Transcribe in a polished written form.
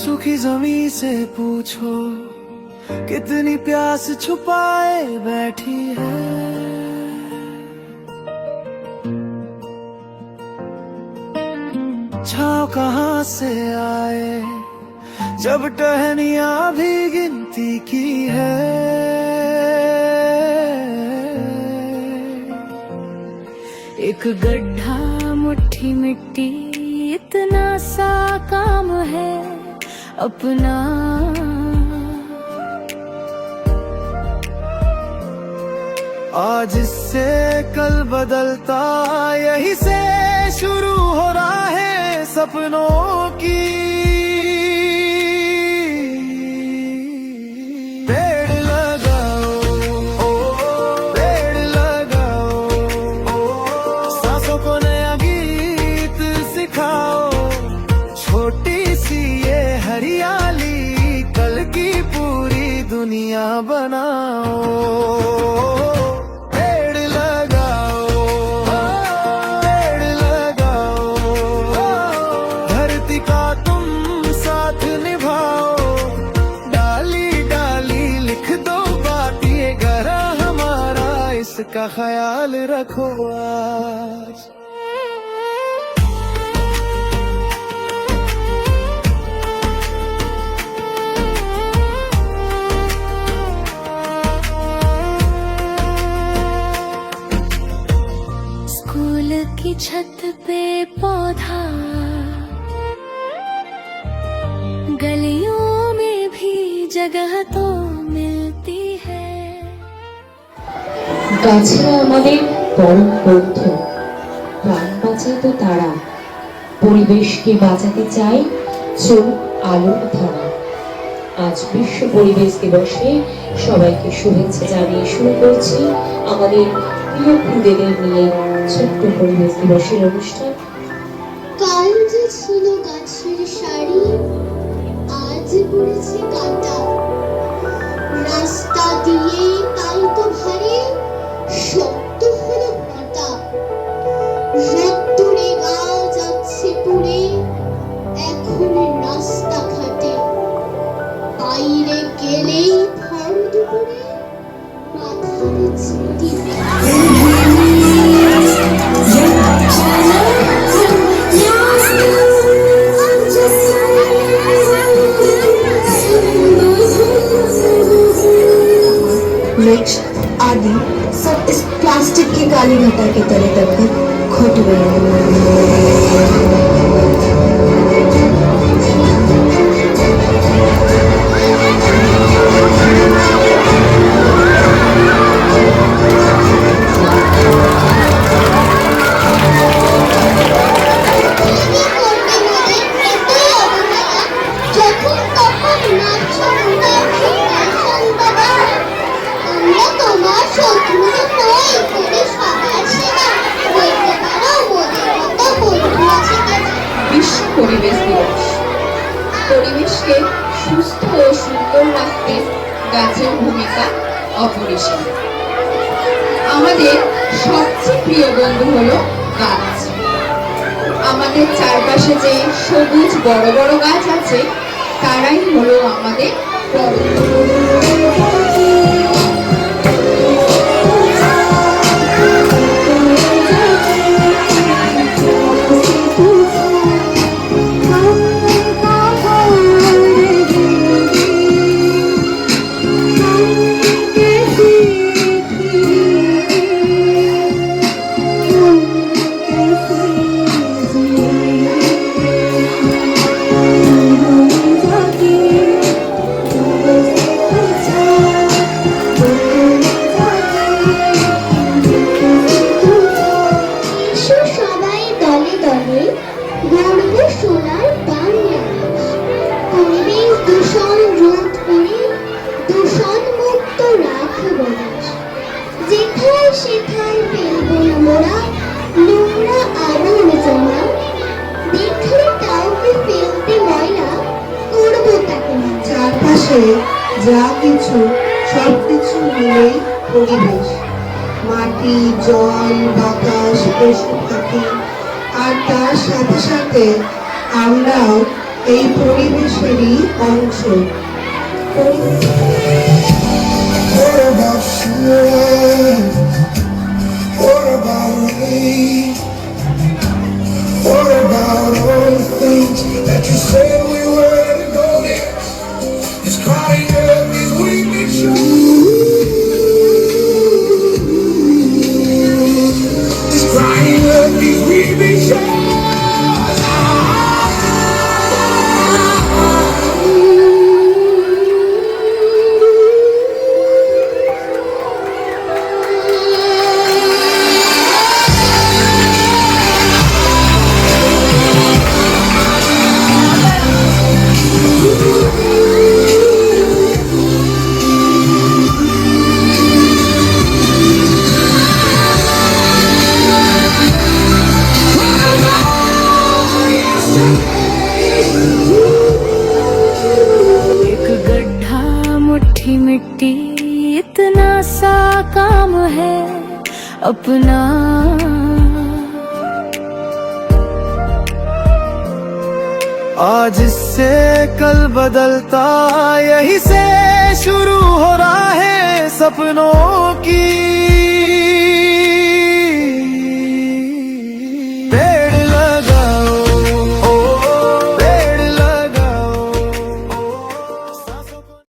सूखी जमीन से पूछो कितनी प्यास छुपाए बैठी है। छाँव कहाँ से आए जब टहनियाँ भी गिनती की है। एक गड्ढा मुट्ठी मिट्टी इतना सा काम है अपना। आज इससे कल बदलता यही से शुरू हो रहा है सपनों की। पेड़ लगाओ पेड़ लगाओ, सांसों को नया गीत सिखाओ। छोटी सी ये हरियाली कल की पूरी दुनिया बनाओ। का ख्याल रखो आज। स्कूल की छत पे पौधा, गलियों में भी जगह तो मिलती है। গাছেরা আমাদের পরম বন্ধু, প্রাণ বাঁচায় তো তারা। পরিবেশকে বাঁচাতে চাই চোখ আলোর ধারা। আজ বিশ্ব পরিবেশ দিবসে সবাইকে শুভেচ্ছা জানিয়ে শুরু করছি আমাদের প্রিয় খুদেদের নিয়ে ছোট্ট পরিবেশ দিবসের অনুষ্ঠান। কাল যে ছিল গাছের শাড়ি, আজ পড়েছে কাঁটা। রাস্তা দিয়ে তাই তো ভারে শক্ত হলো হাঁটা। রোদ্দুরে গা যাচ্ছে পুড়ে এখন রাস্তা ঘাটে। বাইরে গেলেই ভর দুপুরে মাথার চিঠি। वृक्ष आदि सब इस प्लास्टिक की काली घटा के तले तक घुट गए। বিশ্ব পরিবেশ দিবস। পরিবেশকে সুস্থ ও সুন্দর রাখতে গাছের ভূমিকা অপরিসীম। আমাদের সবচেয়ে প্রিয় বন্ধু হলো গাছ। আমাদের চারপাশে যে সবুজ বড় বড় গাছ আছে তারাই হলো আমাদের যা কিছু সবকিছু মিলেই পরিবেশ। মাটি, জল, বাতাস, পশু পাখি আর তার সাথে সাথে আমরাও এই পরিবেশেরই অংশ। What about you? What about me? What about all the things that you said we were to go there? It's crying up these weeping shores. It's crying up these weeping shores. एक गड्ढा मुट्ठी मिट्टी इतना सा काम है अपना। आज से कल बदलता यही से शुरू हो रहा है सपनों की